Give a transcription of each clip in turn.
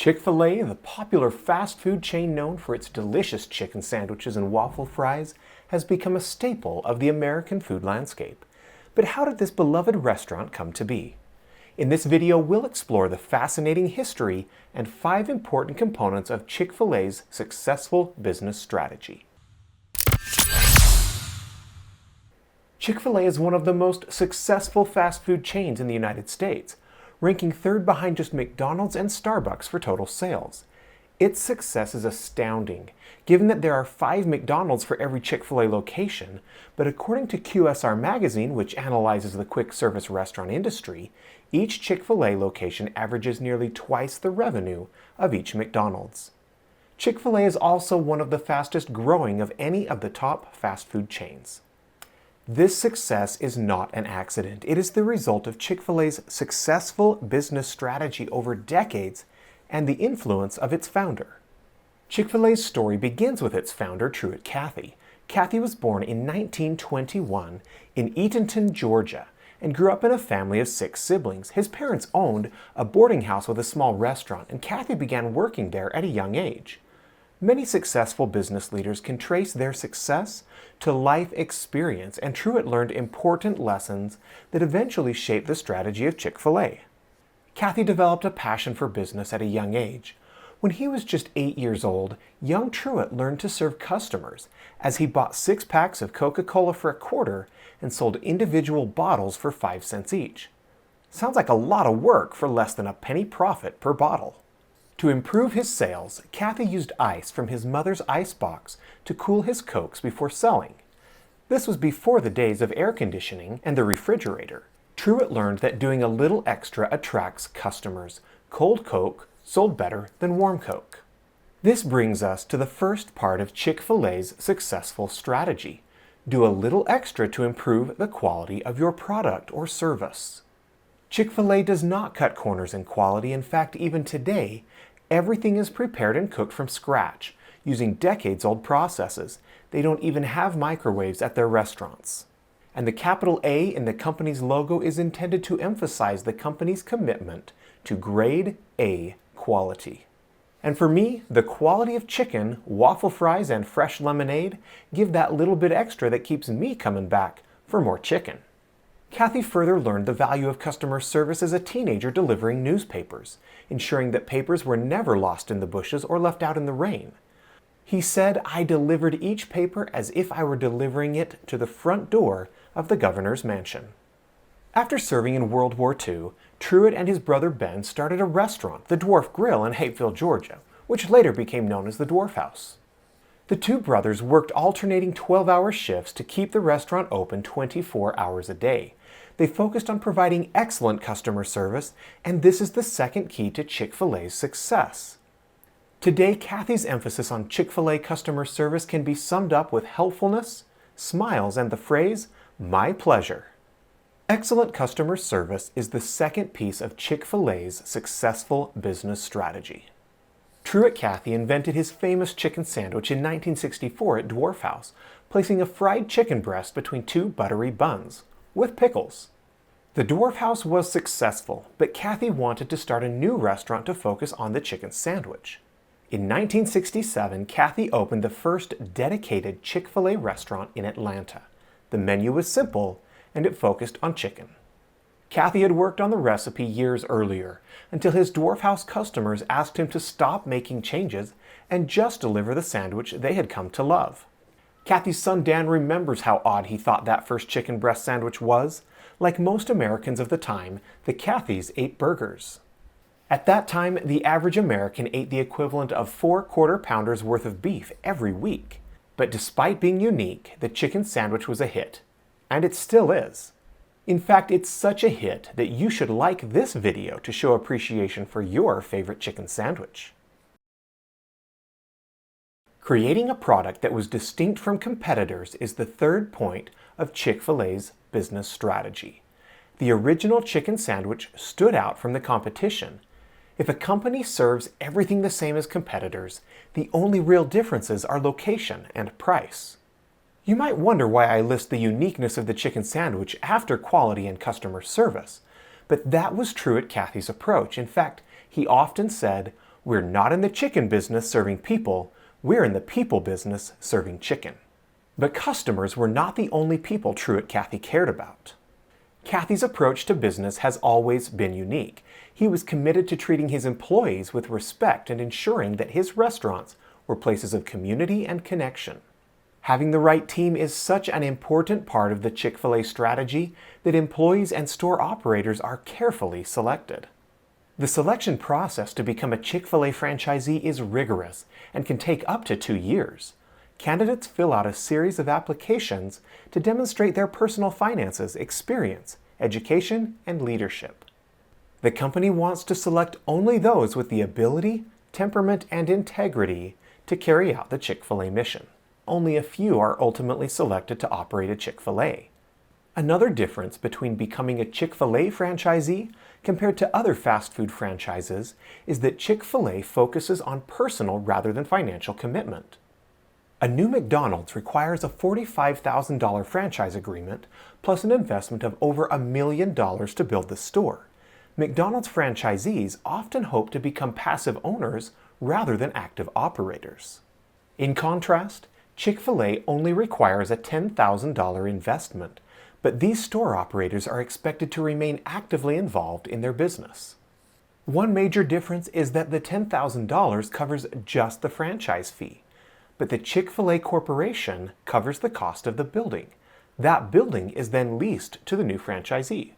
Chick-fil-A, the popular fast food chain known for its delicious chicken sandwiches and waffle fries, has become a staple of the American food landscape. But how did this beloved restaurant come to be? In this video, we'll explore the fascinating history and 5 important components of Chick-fil-A's successful business strategy. Chick-fil-A is one of the most successful fast food chains in the United States, ranking third behind just McDonald's and Starbucks for total sales. Its success is astounding, given that there are 5 McDonald's for every Chick-fil-A location, but according to QSR magazine, which analyzes the quick service restaurant industry, each Chick-fil-A location averages nearly twice the revenue of each McDonald's. Chick-fil-A is also one of the fastest growing of any of the top fast food chains. This success is not an accident. It is the result of Chick-fil-A's successful business strategy over decades and the influence of its founder. Chick-fil-A's story begins with its founder, Truett Cathy. Cathy was born in 1921 in Eatonton, Georgia, and grew up in a family of 6 siblings. His parents owned a boarding house with a small restaurant, and Cathy began working there at a young age. Many successful business leaders can trace their success to life experience, and Truett learned important lessons that eventually shaped the strategy of Chick-fil-A. Cathy developed a passion for business at a young age. When he was just 8 years old, young Truett learned to serve customers as he bought 6 packs of Coca-Cola for $0.25 and sold individual bottles for 5 cents each. Sounds like a lot of work for less than a penny profit per bottle. To improve his sales, Cathy used ice from his mother's ice box to cool his Cokes before selling. This was before the days of air conditioning and the refrigerator. Truett learned that doing a little extra attracts customers. Cold Coke sold better than warm Coke. This brings us to the first part of Chick-fil-A's successful strategy. Do a little extra to improve the quality of your product or service. Chick-fil-A does not cut corners in quality. In fact, even today, everything is prepared and cooked from scratch, using decades-old processes. They don't even have microwaves at their restaurants. And the capital A in the company's logo is intended to emphasize the company's commitment to grade A quality. And for me, the quality of chicken, waffle fries, and fresh lemonade give that little bit extra that keeps me coming back for more chicken. Cathy further learned the value of customer service as a teenager delivering newspapers, ensuring that papers were never lost in the bushes or left out in the rain. He said, "I delivered each paper as if I were delivering it to the front door of the governor's mansion." After serving in World War II, Truett and his brother Ben started a restaurant, the Dwarf Grill in Hapeville, Georgia, which later became known as the Dwarf House. The 2 brothers worked alternating 12-hour shifts to keep the restaurant open 24 hours a day. They focused on providing excellent customer service, and this is the second key to Chick-fil-A's success. Today, Cathy's emphasis on Chick-fil-A customer service can be summed up with helpfulness, smiles, and the phrase, "My pleasure." Excellent customer service is the second piece of Chick-fil-A's successful business strategy. Truett Cathy invented his famous chicken sandwich in 1964 at Dwarf House, placing a fried chicken breast between 2 buttery buns, with pickles. The Dwarf House was successful, but Cathy wanted to start a new restaurant to focus on the chicken sandwich. In 1967, Cathy opened the first dedicated Chick-fil-A restaurant in Atlanta. The menu was simple, and it focused on chicken. Cathy had worked on the recipe years earlier, until his Dwarf House customers asked him to stop making changes and just deliver the sandwich they had come to love. Cathy's son Dan remembers how odd he thought that first chicken breast sandwich was. Like most Americans of the time, the Cathys ate burgers. At that time, the average American ate the equivalent of 4 quarter-pounders worth of beef every week. But despite being unique, the chicken sandwich was a hit. And it still is. In fact, it's such a hit that you should like this video to show appreciation for your favorite chicken sandwich. Creating a product that was distinct from competitors is the third point of Chick-fil-A's business strategy. The original chicken sandwich stood out from the competition. If a company serves everything the same as competitors, the only real differences are location and price. You might wonder why I list the uniqueness of the chicken sandwich after quality and customer service, but that was Truett Cathy's approach. In fact, he often said, We're not in the chicken business serving people, we're in the people business serving chicken. But customers were not the only people Truett Cathy cared about. Cathy's approach to business has always been unique. He was committed to treating his employees with respect and ensuring that his restaurants were places of community and connection. Having the right team is such an important part of the Chick-fil-A strategy that employees and store operators are carefully selected. The selection process to become a Chick-fil-A franchisee is rigorous and can take up to 2 years. Candidates fill out a series of applications to demonstrate their personal finances, experience, education, and leadership. The company wants to select only those with the ability, temperament, and integrity to carry out the Chick-fil-A mission. Only a few are ultimately selected to operate a Chick-fil-A. Another difference between becoming a Chick-fil-A franchisee compared to other fast food franchises is that Chick-fil-A focuses on personal rather than financial commitment. A new McDonald's requires a $45,000 franchise agreement plus an investment of over $1 million to build the store. McDonald's franchisees often hope to become passive owners rather than active operators. In contrast, Chick-fil-A only requires a $10,000 investment, but these store operators are expected to remain actively involved in their business. One major difference is that the $10,000 covers just the franchise fee, but the Chick-fil-A Corporation covers the cost of the building. That building is then leased to the new franchisee.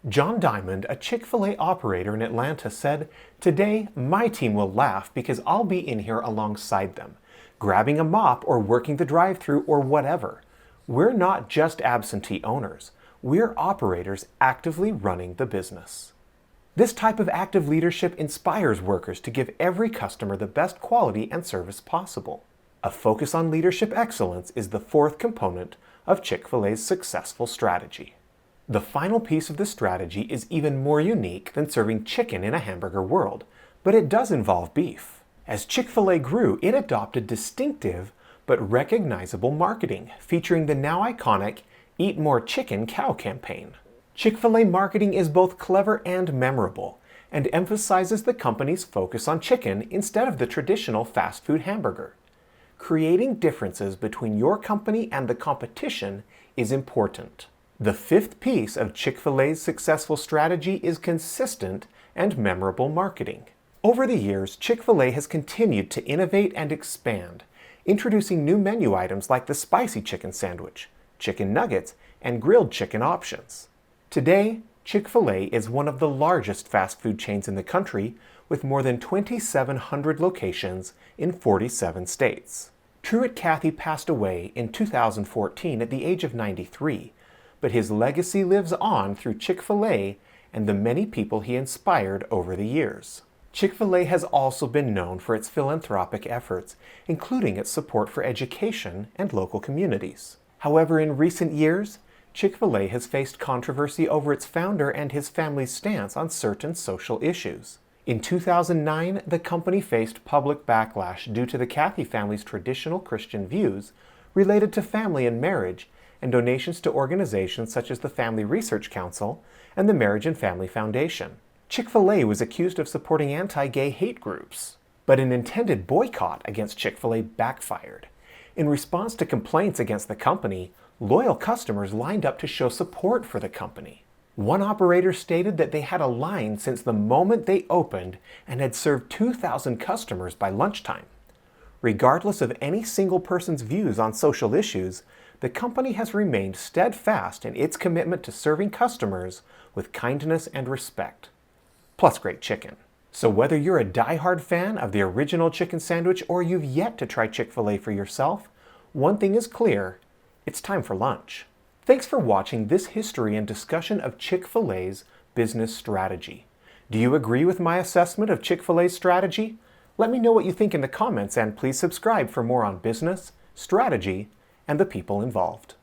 John Diamond, a Chick-fil-A operator in Atlanta, said, "Today, my team will laugh because I'll be in here alongside them, grabbing a mop or working the drive-thru or whatever. We're not just absentee owners. We're operators actively running the business." This type of active leadership inspires workers to give every customer the best quality and service possible. A focus on leadership excellence is the fourth component of Chick-fil-A's successful strategy. The final piece of the strategy is even more unique than serving chicken in a hamburger world, but it does involve beef. As Chick-fil-A grew, it adopted distinctive but recognizable marketing, featuring the now iconic Eat More Chicken Cow campaign. Chick-fil-A marketing is both clever and memorable, and emphasizes the company's focus on chicken instead of the traditional fast food hamburger. Creating differences between your company and the competition is important. The fifth piece of Chick-fil-A's successful strategy is consistent and memorable marketing. Over the years, Chick-fil-A has continued to innovate and expand, introducing new menu items like the spicy chicken sandwich, chicken nuggets, and grilled chicken options. Today, Chick-fil-A is one of the largest fast food chains in the country, with more than 2,700 locations in 47 states. Truett Cathy passed away in 2014 at the age of 93, but his legacy lives on through Chick-fil-A and the many people he inspired over the years. Chick-fil-A has also been known for its philanthropic efforts, including its support for education and local communities. However, in recent years, Chick-fil-A has faced controversy over its founder and his family's stance on certain social issues. In 2009, the company faced public backlash due to the Cathy family's traditional Christian views related to family and marriage, and donations to organizations such as the Family Research Council and the Marriage and Family Foundation. Chick-fil-A was accused of supporting anti-gay hate groups, but an intended boycott against Chick-fil-A backfired. In response to complaints against the company, loyal customers lined up to show support for the company. One operator stated that they had a line since the moment they opened and had served 2,000 customers by lunchtime. Regardless of any single person's views on social issues, the company has remained steadfast in its commitment to serving customers with kindness and respect. Plus great chicken. So whether you're a die-hard fan of the original chicken sandwich or you've yet to try Chick-fil-A for yourself, one thing is clear: it's time for lunch. Thanks for watching this history and discussion of Chick-fil-A's business strategy. Do you agree with my assessment of Chick-fil-A's strategy? Let me know what you think in the comments, and please subscribe for more on business, strategy, and the people involved.